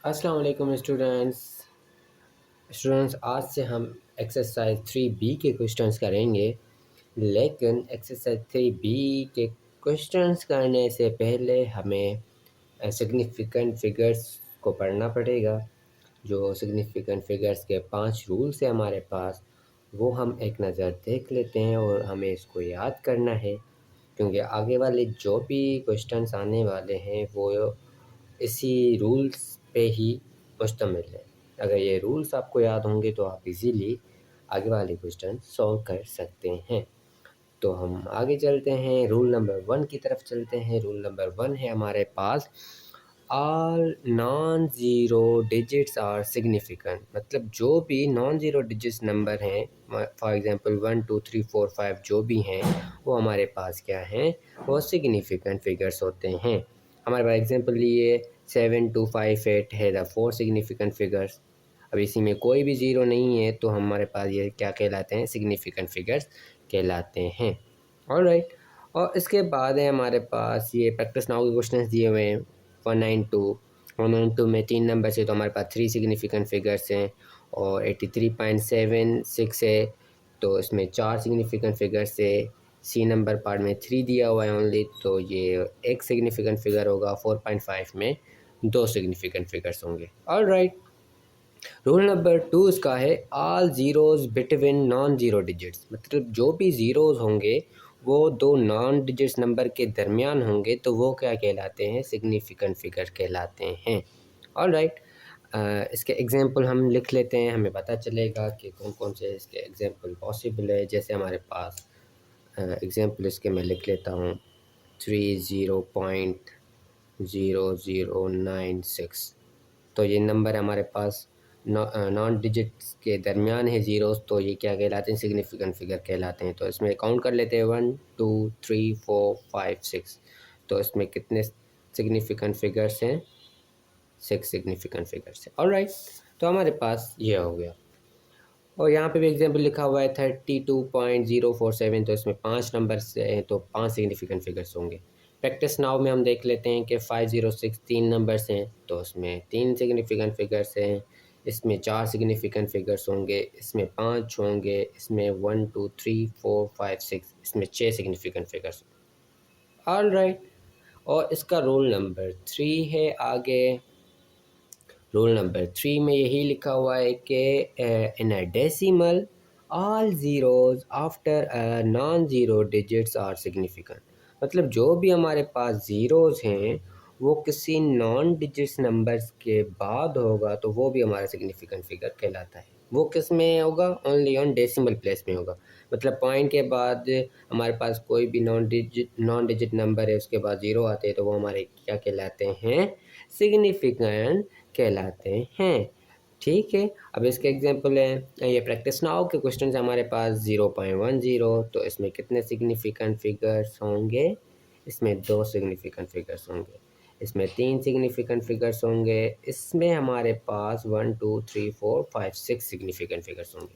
अस्सलाम वालेकुम स्टूडेंट्स आज से हम एक्सरसाइज 3B के क्वेश्चंस करेंगे। लेकिन एक्सरसाइज 3B के क्वेश्चंस करने से पहले हमें सिग्निफिकेंट फिगर्स को पढ़ना पड़ेगा। जो सिग्निफिकेंट फिगर्स के 5 रूल्स हैं हमारे पास, वो हम एक नज़र देख लेते हैं और हमें इसको याद करना है, क्योंकि आगे वाले जो भी क्वेश्चंस आने वाले हैं वो इसी रूल्स पे ही मुश्तमिल है। अगर ये रूल्स आपको याद होंगे तो आप इजीली आगे वाले क्वेश्चन सॉल्व कर सकते हैं। तो हम आगे चलते हैं, रूल नंबर 1 की तरफ चलते हैं। रूल नंबर 1 है हमारे पास, all non zero digits are significant. मतलब जो भी नॉन ज़ीरो डिजिट्स नंबर हैं, फॉर एग्जांपल 1 2 3 4 5 जो भी हैं, वो हमारे पास क्या हैं, वो सिग्निफिकेंट फिगर्स होते हैं। हमारे पास एग्जांपल लिए 7 2 5 8 है द 4 सिग्निफिकेंट फिगर्स। अब इसी में कोई भी ज़ीरो नहीं है तो हमारे पास ये क्या कहलाते हैं, सिग्निफिकेंट फिगर्स कहलाते हैं। ऑलराइट, और इसके बाद है हमारे पास ये प्रैक्टिस नाउ के क्वेश्चन दिए हुए हैं। 192 में 3 नंबर से तो हमारे पास 3 सिग्निफिकेंट फिगर्स हैं, और 83.76 है तो इसमें 4 सिग्निफिकेंट फिगर्स है। सी नंबर पार्ट में 3 दिया हुआ है ओनली, तो ये एक सिग्निफिकेंट फिगर होगा। 4.5 में 2 सिग्निफिकेंट फिगर्स होंगे। ऑलराइट, रूल नंबर 2 इसका है, all zeros between non zero digits. मतलब जो भी ज़ीरोज़ होंगे वो दो नॉन डिजिट्स नंबर के दरमियान होंगे तो वो क्या कहलाते हैं, सिग्निफिकेंट फिगर कहलाते हैं। ऑलराइट, इसके एग्जांपल हम लिख लेते हैं, हमें पता चलेगा कि कौन कौन से इसके एग्जांपल पॉसिबल है। जैसे हमारे पास एग्जांपल इसके मैं लिख लेता हूँ, 30.0096। तो ये नंबर हमारे पास नॉन डिजिट्स के दरमियान है ज़ीरोज़, तो ये क्या कहलाते हैं, सिग्निफिकेंट फिगर कहलाते हैं। तो इसमें काउंट कर लेते हैं, 1 2 3 4 5 6। तो इसमें कितने सिग्निफिकेंट फिगर्स हैं, 6 सिग्निफिकेंट फिगर्स हैं। ऑलराइट, तो हमारे पास ये हो गया। और यहाँ पे भी एग्जांपल लिखा हुआ है 32.047, तो इसमें 5 नंबर्स हैं तो 5 सिग्निफिकेंट फिगर्स होंगे। प्रैक्टिस नाउ में हम देख लेते हैं कि 506 3 नंबर्स हैं तो उसमें 3 सिग्निफिकेंट फिगर्स हैं। इसमें 4 सिग्निफिकेंट फिगर्स होंगे, इसमें 5 होंगे, इसमें 1 2 3 4 5 6, इसमें 6 सिग्निफिकेंट फिगर्स। ऑल राइट, और इसका रूल नंबर 3 है आगे। रूल नंबर 3 में यही लिखा हुआ है कि in a decimal all zeros after non zero digits are significant. मतलब जो भी हमारे पास ज़ीरोज़ हैं वो किसी नॉन डिजिट्स नंबर्स के बाद होगा तो वो भी हमारा सिग्निफिकेंट फिगर कहलाता है। वो किस में होगा, ओनली ऑन डेसिमल प्लेस में होगा। मतलब पॉइंट के बाद हमारे पास कोई भी नॉन डिजिट नंबर है, उसके बाद ज़ीरो आते हैं तो वो हमारे क्या कहलाते हैं, सिग्निफिकेंट कहलाते हैं। ठीक है, अब इसके एग्जांपल है, ये प्रैक्टिस नाउ के क्वेश्चन हमारे पास 0.10, तो इसमें कितने सिग्निफिकेंट फिगर्स होंगे, इसमें 2 सिग्निफिकेंट फिगर्स होंगे, इसमें 3 सिग्निफिकेंट फिगर्स होंगे, इसमें हमारे पास 1 2 3 4 5 6 सिग्निफिकेंट फिगर्स होंगे,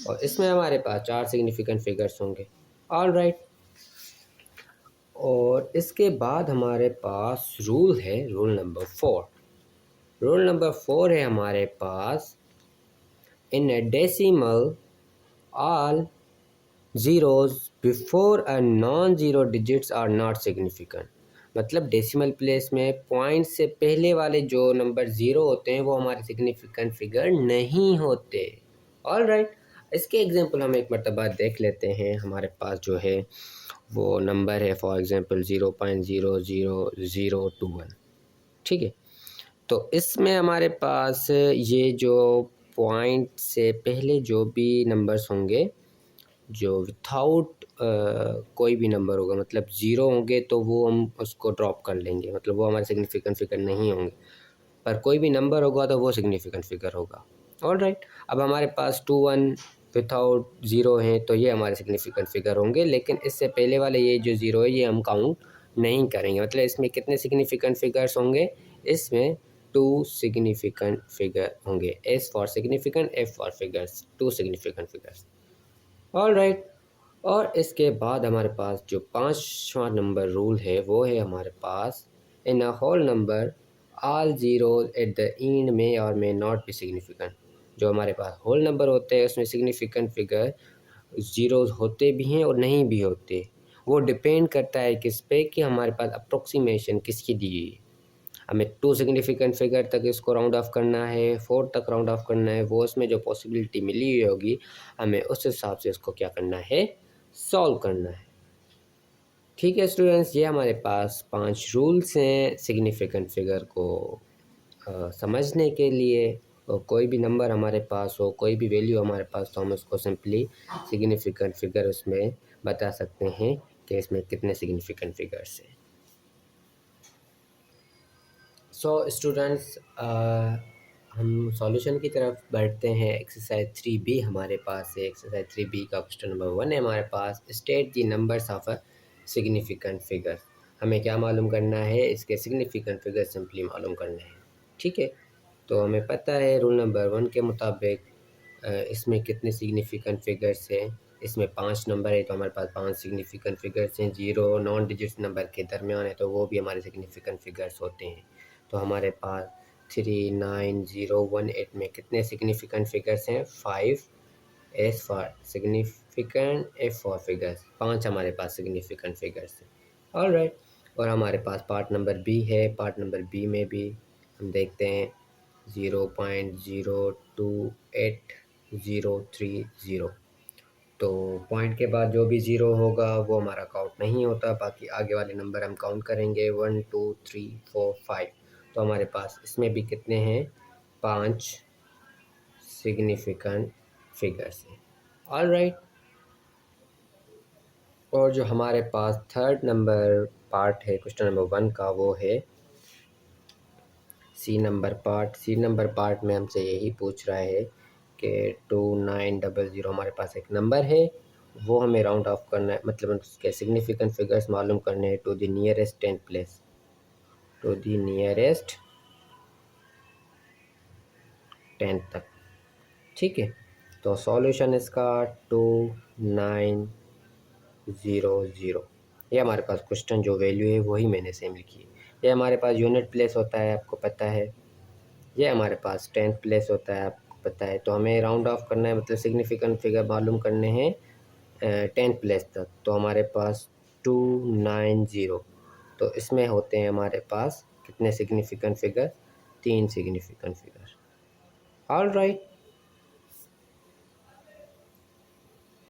और इसमें हमारे पास 4 सिग्निफिकेंट फिगर्स होंगे। ऑल राइट, और इसके बाद हमारे पास रूल है, रूल नंबर 4। रूल नंबर 4 है हमारे पास, इन a decimal all zeros before a non-zero digits are not significant। मतलब डेसिमल प्लेस में पॉइंट से पहले वाले जो नंबर ज़ीरो होते हैं वो हमारे सिग्निफिकेंट फिगर नहीं होते। ऑल राइट, इसके एग्जांपल हम एक मरतबा देख लेते हैं। हमारे पास जो है वो नंबर है, फॉर एग्जांपल 0.00021। ठीक है, तो इसमें हमारे पास ये जो पॉइंट से पहले जो भी नंबर्स होंगे, जो विथआउट कोई भी नंबर होगा, मतलब ज़ीरो होंगे तो वो हम उसको ड्रॉप कर लेंगे, मतलब वो हमारे सिग्निफिकेंट फिगर नहीं होंगे। पर कोई भी नंबर होगा तो वो सिग्निफिकेंट फिगर होगा। ऑल राइट, अब हमारे पास 2 1 विथआउट ज़ीरो हैं तो ये हमारे सिग्निफिकेंट फिगर होंगे, लेकिन इससे पहले वाले ये जो ज़ीरो है ये हम काउंट नहीं करेंगे। मतलब इसमें कितने सिग्निफिकेंट फिगर्स होंगे, इसमें 2 सिग्निफिकेंट फिगर होंगे। S for significant, F for figures, 2 significant figures. All right, और इसके बाद हमारे पास जो 5वां नंबर रूल है वो है हमारे पास, in a whole number all zeros at the end में और मे नॉट बी सिग्निफिकेंट। जो हमारे पास होल नंबर होते हैं उसमें सिग्निफिकेंट फिगर ज़ीरोज़ होते भी हैं और नहीं भी होते। वो डिपेंड करता है किस पे कि हमारे पास अप्रोक्सीमेशन किसकी दी गई है। हमें 2 सिग्निफिकेंट फिगर तक इसको राउंड ऑफ करना है, 4 तक राउंड ऑफ करना है, वो उसमें जो पॉसिबिलिटी मिली हुई होगी हमें उस हिसाब से इसको क्या करना है, सॉल्व करना है। ठीक है स्टूडेंट्स, ये हमारे पास 5 रूल्स हैं सिग्निफिकेंट फिगर को समझने के लिए। और कोई भी नंबर हमारे पास हो, कोई भी वैल्यू हमारे पास तो हम उसको सिंपली सिग्निफिकेंट फिगर उसमें बता सकते हैं कि इसमें कितने सिग्निफिकेंट फिगर्स हैं। सो स्टूडेंट्स, हम सॉल्यूशन की तरफ बढ़ते हैं। एक्सरसाइज 3B हमारे पास है। एक्सरसाइज 3B का क्वेश्चन नंबर 1 है हमारे पास। State the numbers of a significant figure. हमें क्या मालूम करना है, इसके सिग्निफिकेंट फिगर सिंपली मालूम करने हैं। ठीक है, तो हमें पता है रूल नंबर 1 के मुताबिक इसमें कितने सिग्निफिकेंट फिगर्स हैं। इसमें 5 नंबर है तो हमारे पास 5 सिग्निफिकेंट फिगर्स हैं। 0 नॉन डिजिट्स नंबर के दरमियान है तो वो भी हमारे सिग्निफिकेंट फिगर्स होते हैं। तो हमारे पास 3, 9, 0, 1, 8 में कितने सिग्निफिकेंट फिगर्स हैं, 5। S for significant, F for figures, 5 हमारे पास सिग्निफिकेंट फिगर्स हैं। ऑलराइट, और हमारे पास पार्ट नंबर बी है। पार्ट नंबर बी में भी हम देखते हैं 0.028030। तो पॉइंट के बाद जो भी ज़ीरो होगा वो हमारा काउंट नहीं होता, बाकी आगे वाले नंबर हम काउंट करेंगे 1, 2, 3, 4, 5। तो हमारे पास इसमें भी कितने हैं, 5 सिग्निफिकेंट फिगर्स हैं। ऑलराइट, और जो हमारे पास थर्ड नंबर पार्ट है क्वेश्चन नंबर 1 का, वो है C number part. C number part में हमसे यही पूछ रहा है कि 2900 हमारे पास एक नंबर है, वो हमें राउंड ऑफ करना है, मतलब उसके सिग्निफिकेंट फिगर्स मालूम करने हैं to the nearest 10 place, to the nearest 10 तक। ठीक है, तो सॉल्यूशन इसका 2900। ये हमारे पास क्वेश्चन जो वैल्यू है वही मैंने सेम लिखी है। ये हमारे पास यूनिट प्लेस होता है, आपको पता है। ये हमारे पास 10th प्लेस होता है, आपको पता है। तो हमें राउंड ऑफ करना है, मतलब सिग्निफिकेंट फिगर मालूम करने हैं 10th प्लेस तक। तो हमारे पास 290। तो इसमें होते हैं हमारे पास कितने significant figure, 3 significant figure. All right,